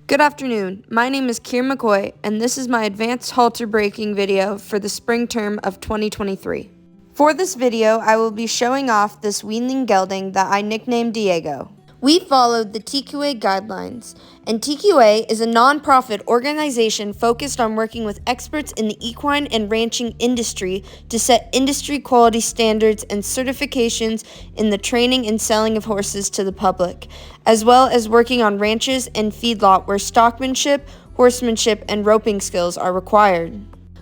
Good afternoon. My name is Kieran McCoy, and this is my advanced halter braking video for the spring term of 2023. For this video, I will be showing off this weanling gelding that I nicknamed Diego. We followed the TQA guidelines, and TQA is a non-profit organization focused on working with experts in the equine and ranching industry to set industry quality standards and certifications in the training and selling of horses to the public, as well as working on ranches and feedlot where stockmanship, horsemanship, and roping skills are required.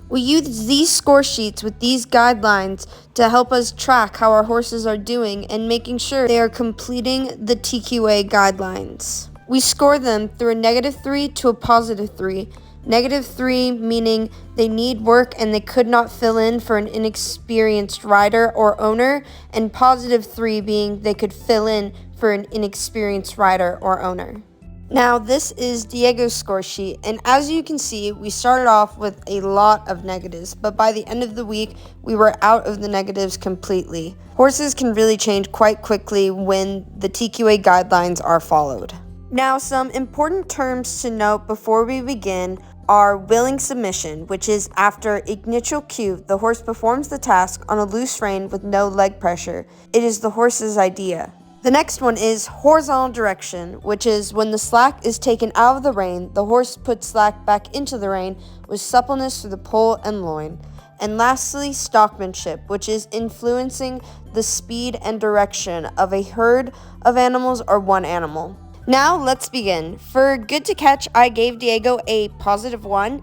We use these score sheets with these guidelines to help us track how our horses are doing and making sure they are completing the TQA guidelines. We score them through a -3 to a +3. -3 meaning they need work and they could not fill in for an inexperienced rider or owner, and +3 being they could fill in for an inexperienced rider or owner. Now, this is Diego's score sheet, and as you can see, we started off with a lot of negatives, but by the end of the week, we were out of the negatives completely. Horses can really change quite quickly when the TQA guidelines are followed. Now, some important terms to note before we begin are willing submission, which is after initial cue, the horse performs the task on a loose rein with no leg pressure. It is the horse's idea. The next one is horizontal direction, which is when the slack is taken out of the rein, the horse puts slack back into the rein with suppleness through the poll and loin. And lastly, stockmanship, which is influencing the speed and direction of a herd of animals or one animal. Now let's begin. For good to catch, I gave Diego a +1,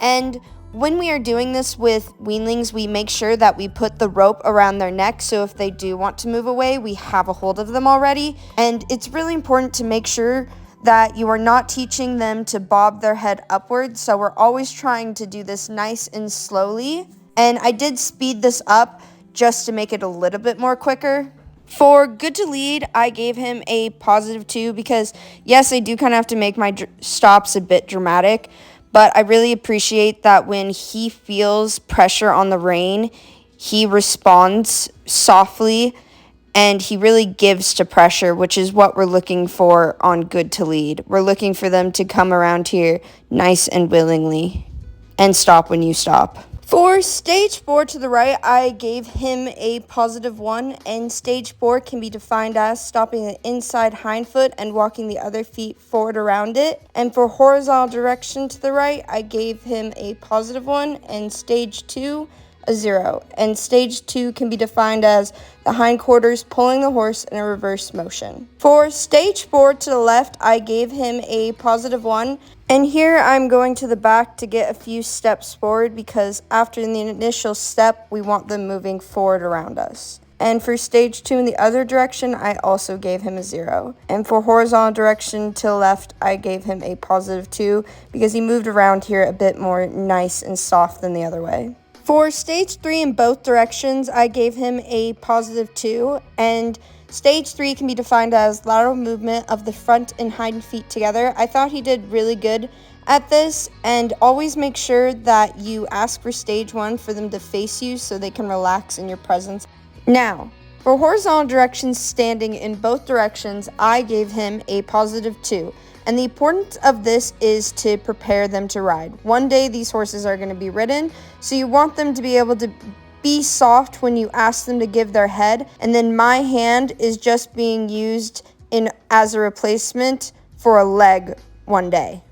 and when we are doing this with weanlings, we make sure that we put the rope around their neck, so if they do want to move away, we have a hold of them already. And it's really important to make sure that you are not teaching them to bob their head upwards, so we're always trying to do this nice and slowly. And I did speed this up just to make it a little bit more quicker. For good to lead, I gave him a +2 because, yes, I do kind of have to make my stops a bit dramatic, but I really appreciate that when he feels pressure on the rein, he responds softly and he really gives to pressure, which is what we're looking for on good to lead. We're looking for them to come around here nice and willingly and stop when you stop. For stage 4 to the right, I gave him a +1, and stage 4 can be defined as stopping the inside hind foot and walking the other feet forward around it. And for horizontal direction to the right, I gave him a +1, and stage 2, a 0. And stage 2 can be defined as the hindquarters pulling the horse in a reverse motion. For stage 4 to the left, I gave him a +1. And here I'm going to the back to get a few steps forward because after the initial step, we want them moving forward around us. And for stage 2 in the other direction, I also gave him a 0. And for horizontal direction to the left, I gave him a +2 because he moved around here a bit more nice and soft than the other way. For stage 3 in both directions, I gave him a +2, and stage 3 can be defined as lateral movement of the front and hind feet together. I thought he did really good at this, and always make sure that you ask for stage 1 for them to face you so they can relax in your presence. Now, for horizontal directions standing in both directions, I gave him a +2. And the importance of this is to prepare them to ride. One day these horses are going to be ridden, so you want them to be able to be soft when you ask them to give their head, and then my hand is just being used as a replacement for a leg one day.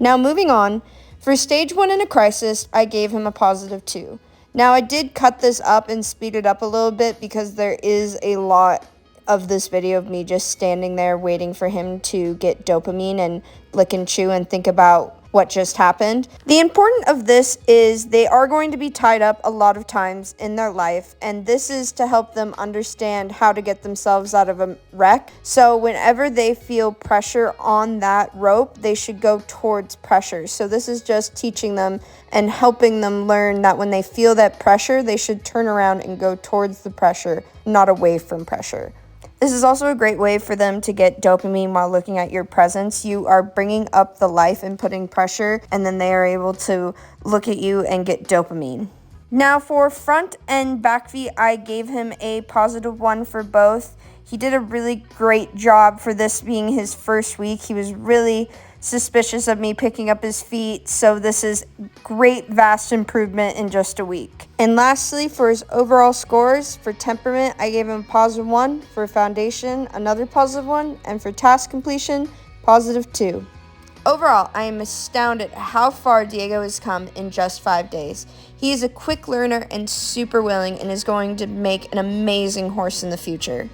Now moving on, for stage 1 in a crisis, I gave him a +2. Now I did cut this up and speed it up a little bit because there is a lot of this video of me just standing there waiting for him to get dopamine and lick and chew and think about what just happened. The importance of this is they are going to be tied up a lot of times in their life, and this is to help them understand how to get themselves out of a wreck. So whenever they feel pressure on that rope, they should go towards pressure. So this is just teaching them and helping them learn that when they feel that pressure, they should turn around and go towards the pressure, not away from pressure. This is also a great way for them to get dopamine while looking at your presence. You are bringing up the life and putting pressure, and then they are able to look at you and get dopamine. Now for front and back feet, I gave him a +1 for both. He did a really great job for this being his first week. He was really suspicious of me picking up his feet, so this is great, vast improvement in just a week. And lastly, for his overall scores, for temperament, I gave him a +1, for foundation, another +1, and for task completion, +2. Overall, I am astounded at how far Diego has come in just 5 days. He is a quick learner and super willing and is going to make an amazing horse in the future.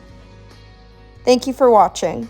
Thank you for watching.